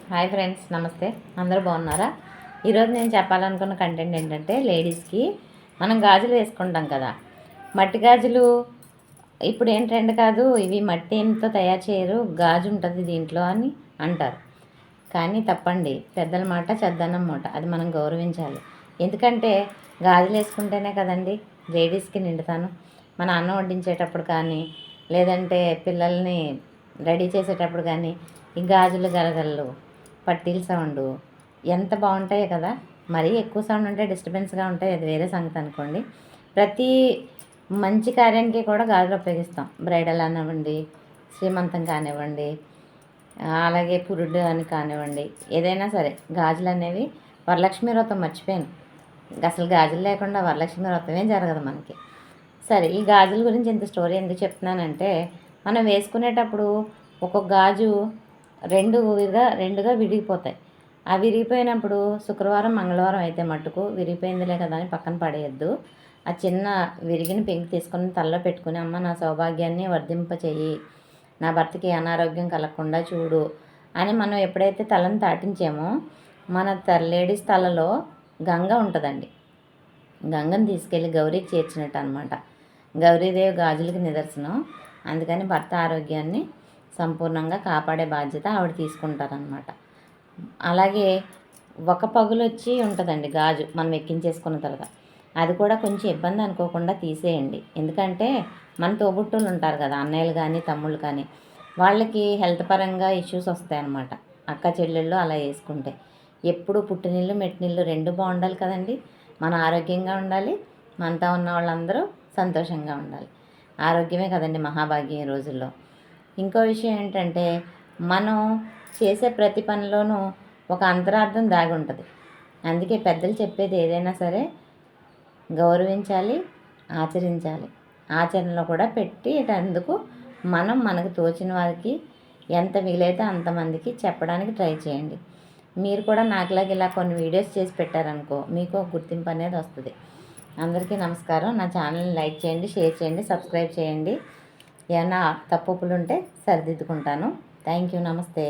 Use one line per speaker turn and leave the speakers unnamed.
Hi friends, నమస్తే. అందరూ బాగున్నారా? ఈరోజు నేను చెప్పాలనుకున్న కంటెంట్ ఏంటంటే, లేడీస్కి మనం గాజులు వేసుకుంటాం కదా, మట్టి గాజులు ఇప్పుడు ఏం ట్రెండ్ కాదు. ఇవి మట్టితో తయారు చేయరు, గాజు ఉంటుంది దీంట్లో అని అంటారు. కానీ తప్పండి. పెద్దల మాట చెద్దన్నం మూట, అది మనం గౌరవించాలి. ఎందుకంటే గాజులు వేసుకుంటేనే కదండి లేడీస్కి నిండుతాను. మన అన్నం వడ్డించేటప్పుడు కానీ, లేదంటే పిల్లల్ని రెడీ చేసేటప్పుడు కానీ ఈ గాజులు గలగలలు, పట్టీల సౌండు ఎంత బాగుంటాయో కదా. మరీ ఎక్కువ సౌండ్ ఉంటే డిస్టర్బెన్స్గా ఉంటాయి, అది వేరే సంగతి అనుకోండి. ప్రతి మంచి కార్యానికి కూడా గాజులు ఉపయోగిస్తాం. బ్రైడల్ అనివ్వండి, శ్రీమంతం కానివ్వండి, అలాగే పురుడు అని కానివ్వండి, ఏదైనా సరే గాజులు అనేవి. వరలక్ష్మి వ్రతం మర్చిపోయాను, అసలు గాజులు లేకుండా వరలక్ష్మి వ్రతమే జరగదు మనకి. సరే, ఈ గాజుల గురించి ఇంత స్టోరీ ఎందుకు చెప్తున్నానంటే, మనం వేసుకునేటప్పుడు ఒక్కొక్క గాజు రెండుగా విరిగిపోతాయి. ఆ విరిగిపోయినప్పుడు శుక్రవారం మంగళవారం అయితే మట్టుకు విరిగిపోయిందిలే కదా అని పక్కన పడేయద్దు. ఆ చిన్న విరిగిన పెంకు తీసుకొని తలలో పెట్టుకుని, అమ్మ నా సౌభాగ్యాన్ని వర్ధింపచేయి, నా భర్తకి అనారోగ్యం కలగకుండా చూడు అని మనం ఎప్పుడైతే తలను తాటించామో, మన లేడీస్ తలలో గంగ ఉంటుందండి. గంగను తీసుకెళ్ళి గౌరీకి చేర్చినట్టు అనమాట. గౌరీదేవి గాజులకి నిదర్శనం. అందుకని భర్త ఆరోగ్యాన్ని సంపూర్ణంగా కాపాడే బాధ్యత ఆవిడ తీసుకుంటారనమాట. అలాగే ఒక పగులు వచ్చి ఉంటుందండి గాజు మనం ఎక్కించేసుకున్న తర్వాత, అది కూడా కొంచెం ఇబ్బంది అనుకోకుండా తీసేయండి. ఎందుకంటే మన తోబుట్టులు ఉంటారు కదా, అన్నయ్యలు కానీ తమ్ముళ్ళు కానీ, వాళ్ళకి హెల్త్ పరంగా ఇష్యూస్ వస్తాయన్నమాట. అక్క చెల్లెళ్ళు అలా వేసుకుంటే ఎప్పుడు పుట్టినీళ్ళు మెట్టినీళ్ళు రెండు బాగుండాలి కదండి. మన ఆరోగ్యంగా ఉండాలి, మనతో ఉన్న వాళ్ళందరూ సంతోషంగా ఉండాలి. ఆరోగ్యమే కదండి మహాభాగ్యం ఈ రోజుల్లో. ఇంకో విషయం ఏంటంటే, మనం చేసే ప్రతి పనిలోనూ ఒక అంతరార్థం దాగి ఉంటుంది. అందుకే పెద్దలు చెప్పేది ఏదైనా సరే గౌరవించాలి, ఆచరించాలి. ఆచరణలో కూడా పెట్టేటందుకు మనం మనకు తోచిన వారికి ఎంత వీలైతే అంతమందికి చెప్పడానికి ట్రై చేయండి. మీరు కూడా నాకులాగా ఇలా కొన్ని వీడియోస్ చేసి పెట్టారనుకో, మీకు గుర్తింపు అనేది వస్తుంది. అందరికీ నమస్కారం. నా ఛానల్ని లైక్ చేయండి, షేర్ చేయండి, సబ్స్క్రైబ్ చేయండి. ఏమైనా తప్పులు ఉంటే సరిదిద్దుకుంటాను. Thank you. నమస్తే.